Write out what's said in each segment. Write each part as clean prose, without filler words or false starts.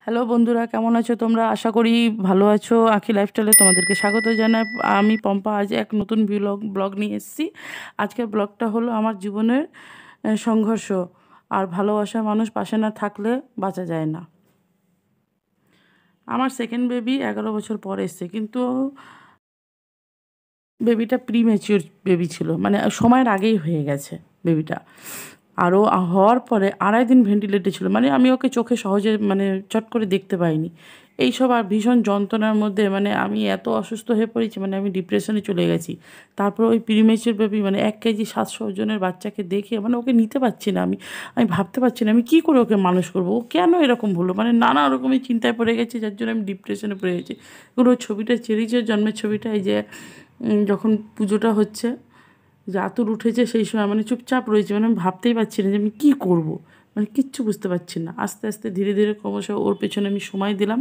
Hello বন্ধুরা, কেমন আছো তোমরা? আশা করি ভালো আছো। আঁখি লাইফস্টাইলে তোমাদেরকে স্বাগত জানাই। আমি পম্পা আজ এক নতুন ব্লগ নিয়ে এসেছি। আজকের ব্লগটা হলো আমার জীবনের সংঘর্ষ আর ভালোবাসার মানুষ পাশে না থাকলে বাঁচা যায় না। আমার সেকেন্ড বেবি 11 বছর পর এসছে, কিন্তু বেবিটা প্রিম্যাচিওর বেবি ছিল, মানে সময়ের আগেই হয়ে গেছে বেবিটা। আরও হওয়ার পরে 2.5 দিন ভেন্টিলেটে ছিল, মানে আমি ওকে চোখে সহজে মানে চট করে দেখতে পাইনি। এইসব আর ভীষণ যন্ত্রণার মধ্যে মানে আমি এত অসুস্থ হয়ে পড়েছি, মানে আমি ডিপ্রেশনে চলে গেছি। তারপর ওই প্রিম্যাচিওর বেবি মানে 1 কেজি 700 ওজনের বাচ্চাকে দেখে মানে ওকে নিতে পারছি না। আমি ভাবতে পারছি না আমি কী করে ওকে মানুষ করবো, ও কেন এরকম হলো, মানে নানা রকমের চিন্তায় পড়ে গেছি, যার জন্য আমি ডিপ্রেশনে পড়ে গেছি। ওর ছবিটা চেরিজের জন্মের ছবিটা, এই যে যখন পুজোটা হচ্ছে, যে আতুর উঠেছে সেই সময় মানে চুপচাপ রয়েছে, মানে আমি ভাবতেই পারছি না যে আমি কী করবো, মানে কিচ্ছু বুঝতে পারছি না। আস্তে আস্তে ধীরে ধীরে ক্রমশ ওর পেছনে আমি সময় দিলাম,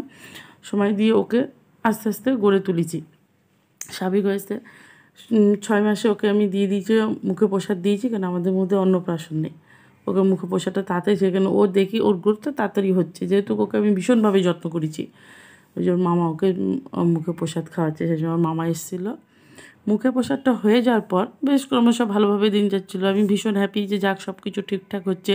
সময় দিয়ে ওকে আস্তে আস্তে গড়ে তুলেছি। স্বাভাবিক হয়েছে 6 মাসে ওকে আমি দিয়ে দিয়েছি মুখে প্রসাদ দিয়েছি, কেন আমাদের মধ্যে অন্নপ্রাশন নেই। ওকে মুখে প্রসাদটা তাড়াতাড়ি, সেখানে ও দেখি ওর গ্রোথটা তাড়াতাড়ি হচ্ছে, যেহেতু ওকে আমি ভীষণভাবে যত্ন করেছি। ওই যে ওর মামা ওকে মুখে প্রসাদ খাওয়াচ্ছে, সেই সময় মামা এসেছিলো। মুখে প্রসাদটা হয়ে যাওয়ার পর বেশ ক্রমশ ভালোভাবে দিন যাচ্ছিলো। আমি ভীষণ হ্যাপি যে যাক সব কিছু ঠিকঠাক হচ্ছে।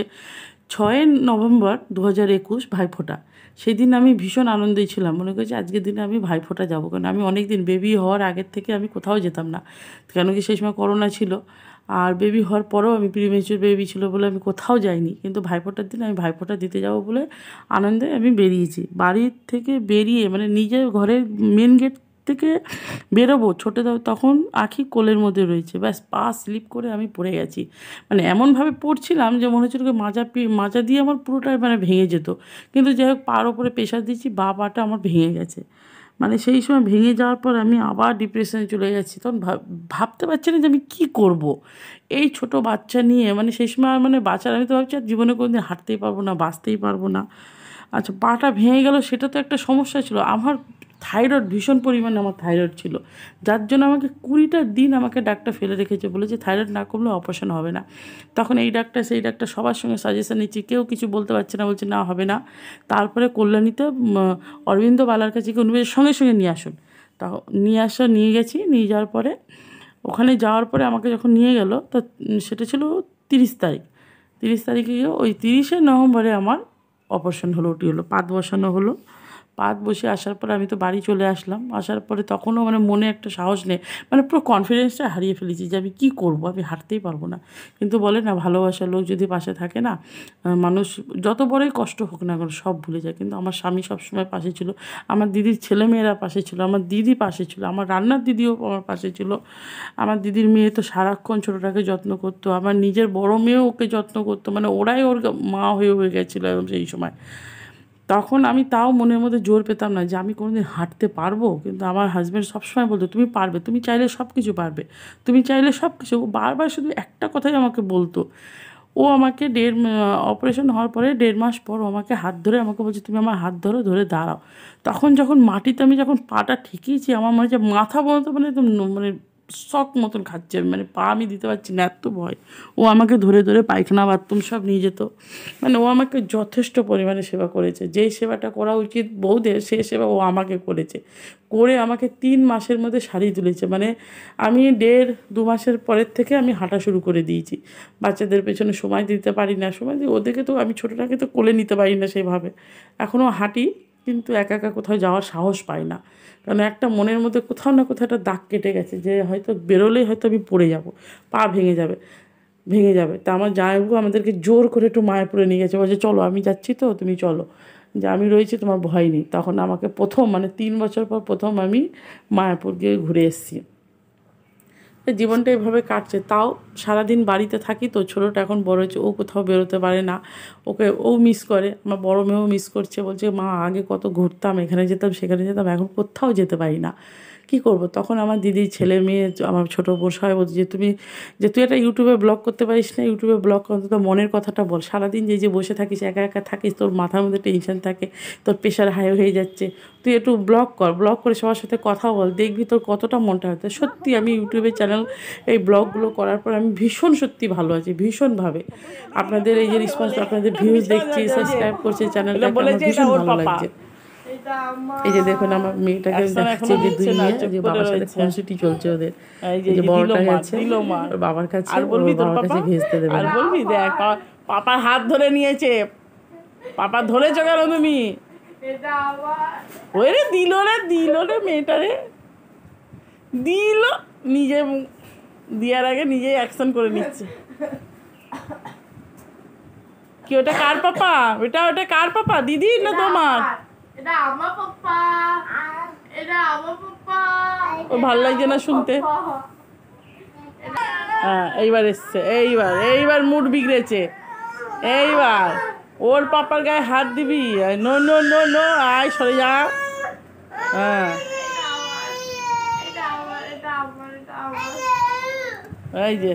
6 নভেম্বর 2021 ভাইফোঁটা। সেই দিন আমি ভীষণ আনন্দেই ছিলাম, মনে করছি আজকের দিনে আমি ভাইফোঁটা যাবো, কারণ আমি অনেক দিন বেবি হওয়ার আগের থেকে আমি কোথাও যেতাম না, কেন কি সেই সময় করোনা ছিল। আর বেবি হওয়ার পরেও আমি প্রিম্যাচিওর বেবি ছিল বলে আমি কোথাও যাইনি, কিন্তু ভাইফোঁটার দিন আমি ভাইফোঁটা দিতে যাবো বলে আনন্দে আমি বেরিয়েছি। বাড়ির থেকে বেরিয়ে মানে নিজের ঘরের মেন গেট থেকে বেরোবো ছোটে দাও, তখন আঁখি কোলের মধ্যে রয়েছে, ব্যাস পা স্লিপ করে আমি পড়ে গেছি। মানে এমনভাবে পড়ছিলাম যে মনে হচ্ছিল মাজা দিয়ে আমার পুরোটাই মানে ভেঙে যেত, কিন্তু যাই হোক পার ওপরে প্রেশার দিচ্ছি, পাটা আমার ভেঙে গেছে। মানে সেই সময় ভেঙে যাওয়ার পর আমি আবার ডিপ্রেশনে চলে যাচ্ছি। তখন ভাবতে পারছি না যে আমি কী করব এই ছোট বাচ্চা নিয়ে। মানে সেই সময় মানে বাচ্চার আমি তো ভাবছি আর জীবনে কোনোদিন হাঁটতেই পারবো না, বাঁচতেই পারবো না। আচ্ছা, পাটা ভেঙে গেল সেটা তো একটা সমস্যা ছিল। আমার থাইরয়েড ভীষণ পরিমাণে আমার থাইরয়েড ছিল, যার জন্য আমাকে 20টা দিন আমাকে ডাক্তার ফেলে রেখেছে, বলেছে থাইরয়েড না কমলে অপারেশন হবে না। তখন এই ডাক্তার সেই ডাক্তার সবার সঙ্গে সাজেশন নিচ্ছি, কেউ কিছু বলতে পারছে না, বলছে না হবে না। তারপরে কল্যাণীতে অরবিন্দ বালার কাছে উনি সঙ্গে সঙ্গে নিয়ে আসুন। তা নিয়ে গেছি। নিয়ে যাওয়ার পরে ওখানে যাওয়ার পরে আমাকে যখন নিয়ে গেল, তো সেটা ছিল 30 তারিখ। 30 তারিখে গিয়ে ওই 30শে নভেম্বরে আমার অপারেশন হলো, ওটি হলো, পাত বসানো হলো। পাত বসে আসার পরে আমি তো বাড়ি চলে আসলাম। আসার পরে তখনও মানে মনে একটা সাহস নেই, মানে পুরো কনফিডেন্সটা হারিয়ে ফেলেছি যে আমি কী করবো, আমি হাঁটতেই পারবো না। কিন্তু বলে না, ভালোবাসার লোক যদি পাশে থাকে না, মানুষ যত বড়ই কষ্ট হোক না কেন সব ভুলে যায়। কিন্তু আমার স্বামী সবসময় পাশে ছিল, আমার দিদির ছেলেমেয়েরা পাশে ছিল, আমার দিদি পাশে ছিল, আমার রান্নার দিদিও আমার পাশে ছিল। আমার দিদির মেয়ে তো সারাক্ষণ ছোটোটাকে যত্ন করতো, আমার নিজের বড় মেয়েও ওকে যত্ন করতো, মানে ওরাই ওর মা হয়ে গেছিলো সেই সময়। তখন আমি তাও মনের মধ্যে জোর পেতাম না যে আমি কোনোদিন হাঁটতে পারবো, কিন্তু আমার হাজব্যান্ড সবসময় বলতো তুমি পারবে, তুমি চাইলে সব কিছু পারবে, তুমি চাইলে সব কিছু। ও বারবার শুধু একটা কথাই আমাকে বলতো। ও আমাকে অপারেশন হওয়ার পরে 1.5 মাস পর আমাকে হাত ধরে আমাকে বলছে তুমি আমার হাত ধরো, ধরে দাঁড়াও। তখন যখন মাটিতে আমি যখন পাটা ঠেকিয়েছি, আমার মনে হচ্ছে মাথা বলতে মানে একদম মানে শক মতন খাচ্ছে, মানে পা আমি দিতে পারছি না, এত ভয়। ও আমাকে ধরে ধরে পায়খানা বাথরুম সব নিয়ে যেত। মানে ও আমাকে যথেষ্ট পরিমাণে সেবা করেছে, যেই সেবাটা করা উচিত বউদের সেই সেবা ও আমাকে করেছে, করে আমাকে 3 মাসের মধ্যে সারিয়ে তুলেছে। মানে আমি 1.5-2 মাসের পরের থেকে আমি হাঁটা শুরু করে দিয়েছি। বাচ্চাদের পেছনে সময় দিতে পারি না, সময় দিয়ে ওদেরকে তো আমি ছোটোটাকে তো কোলে নিতে পারি না সেভাবে। এখনও হাঁটি, কিন্তু একা একা কোথাও যাওয়ার সাহস পাই না, কারণ একটা মনের মধ্যে কোথাও না কোথাও একটা দাগ কেটে গেছে যে হয়তো বেরোলেই হয়তো আমি পড়ে যাব, পা ভেঙে যাবে। তা আমার জামাইবাবু আমাদেরকে জোর করে একটু মায়াপুরে নিয়ে গেছে, বলছে চলো আমি যাচ্ছি তো তুমি চলো, যে আমি রয়েছি তোমার ভয় নেই। তখন আমাকে প্রথম মানে 3 বছর পর প্রথম আমি মায়াপুর গিয়ে ঘুরে এসেছি। জীবনটা এভাবে কাটছে। তাও সারাদিন বাড়িতে থাকি তো, ছোটোটা এখন বড় হয়েছে, ও কোথাও বেরোতে পারে না, ওকে ও মিস করে। আমার বড় মেয়েও মিস করছে, বলছে মা আগে কত ঘুরতাম, এখানে যেতাম সেখানে যেতাম, এখন কোথাও যেতে পারি না, কী করব। তখন আমার দিদির ছেলে মেয়ে আমার ছোটো বোন সবাই বলছে যে তুই একটা ইউটিউবে ব্লগ করতে পারিস না, ইউটিউবে ব্লগ অন্তত মনের কথাটা বল। সারাদিন যে বসে থাকিস, একা একা থাকিস, তোর মাথার মধ্যে টেনশন থাকে, তোর প্রেশার হাই হয়ে যাচ্ছে, তুই একটু ব্লগ করে সবার সাথে কথা বল, দেখবি তোর কতটা মনটা হতে। সত্যি আমি ইউটিউবে চ্যানেল এই ব্লগগুলো করার পর আমি ভীষণ সত্যি ভালো আছি, ভীষণভাবে। আপনাদের এই যে রেসপন্স, আপনাদের ভিউজ দেখছি, সাবস্ক্রাইব করছে চ্যানেলটাকে, আমার ভীষণ ভালো লাগছে। এই যে দেখুন আমার মেয়েটাকে দেখাচ্ছে যে দুইয়ে যে বাবার সাথে খুনসুটি চলছে ওদের। এই যে বড়টা গেছে ওর বাবার কাছে, আর বলবি তোর বাবার কাছে ভেজতে দেবে, আর বলবি দেখ পাপার হাত ধরে নিয়েছে, পাপা ধরেছো কেন তুমি? ওই রে দিল রে মেয়েটা রে, দিল নিজে দেওয়ার আগে নিজেই অ্যাকশন করে নিচ্ছে। কি ওটা কার পাপা? ওটা কার পাপা, দিদি না তোমার? এটা আমার পাপা, এটা আমার পাপা। ও ভালো লাগছে না শুনতে। হ্যাঁ এইবার এসছে, এইবার মুড বিগড়েছে। এইবার ওর পাপার গায়ে হাত দিবি? নো নো নো নো, আয় সরে যা। হ্যাঁ এই যে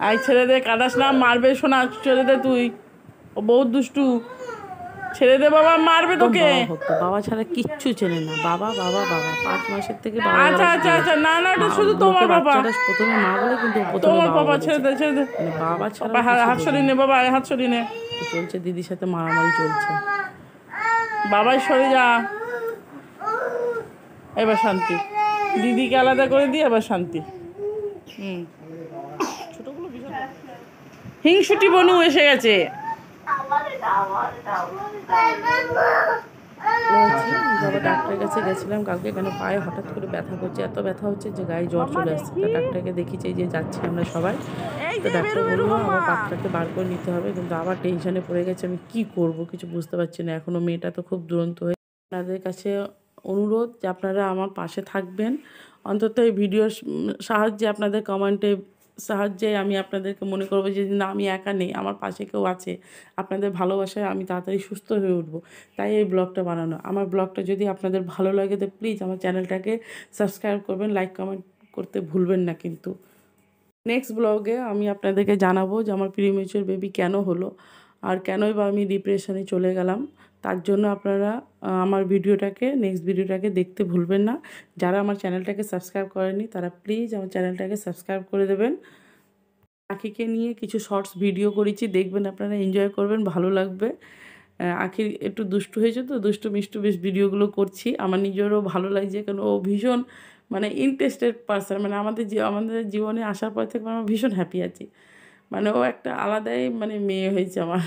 আয়, ছেড়ে দে, কাটাস না, মারবে শোনা, ছেড়ে দে তুই, ও বহুত দুষ্টু, ছেড়ে দে বাবা, মারবে তোকে। বাবা ছাড়া কিচ্ছু চেনে না, বাবা 5 মাসের থেকে আচ্ছা আচ্ছা আচ্ছা, না না, এটা শুধু তোমার বাবা। প্রথমে মা বলে, কিন্তু তোমার বাবা, ছেড়ে দে বাবা ছাড়া হাত সরিয়ে নে বাবা, হাত সরিয়ে নে। চলছে দিদির সাথে মারামারি চলছে। বাবাই সরে যা, এবার শান্তি, দিদিকে আলাদা করে দিয়ে এবার শান্তি। ছোটগুলো হিংসুটি বনু এসে গেছে। বাবা ডাক্তারের কাছে গেছিলাম কালকে, কেন পায়ে হঠাৎ করে ব্যথা করছে, এত ব্যথা হচ্ছে যে গায়ে জ্বর চলে আসছে। তা ডাক্তারকে দেখিয়েছি, যে যাচ্ছি আমরা সবাই। তো ডাক্তার বললো আমার বাচ্চাকে বার করে নিতে হবে, কিন্তু আবার টেনশনে পড়ে গেছে, আমি কি করব কিছু বুঝতে পারছি না। এখনও মেয়েটা তো খুব দুরন্ত হয়ে। আপনাদের কাছে অনুরোধ যে আপনারা আমার পাশে থাকবেন, অন্তত এই ভিডিওর সাহায্যে, আপনাদের কমেন্টে সাহায্যে আমি আপনাদেরকে মনে করবো যে না, আমি একা নেই, আমার পাশে কেউ আছে। আপনাদের ভালোবাসায় আমি তাড়াতাড়ি সুস্থ হয়ে উঠবো, তাই এই ব্লগটা বানানো। আমার ব্লগটা যদি আপনাদের ভালো লাগে তো প্লিজ আমার চ্যানেলটাকে সাবস্ক্রাইব করবেন, লাইক কমেন্ট করতে ভুলবেন না। কিন্তু নেক্সট ব্লগে আমি আপনাদেরকে জানাবো যে আমার প্রিমেচুর বেবি কেন হলো, আর কেনই বা আমি ডিপ্রেশনে চলে গেলাম। তার জন্য আপনারা আমার নেক্সট ভিডিওটাকে দেখতে ভুলবেন না। যারা আমার চ্যানেলটাকে সাবস্ক্রাইব করেনি তারা প্লিজ আমার চ্যানেলটাকে সাবস্ক্রাইব করে দেবেন। আখিকে নিয়ে কিছু শর্টস ভিডিও করেছি, দেখবেন, আপনারা এনজয় করবেন, ভালো লাগবে। আখির একটু দুষ্টু হয়েছে, তো দুষ্টু মিষ্টু বেশ ভিডিওগুলো করছি, আমার নিজেরও ভালো লাগছে, কারণ ও ভীষণ মানে ইন্টারেস্টেড পারসন। মানে আমাদের জীবনে আসার পর থেকে আমরা ভীষণ হ্যাপি আছি। মানে ও একটা আলাদাই মানে মেয়ে হয়েছে আমার।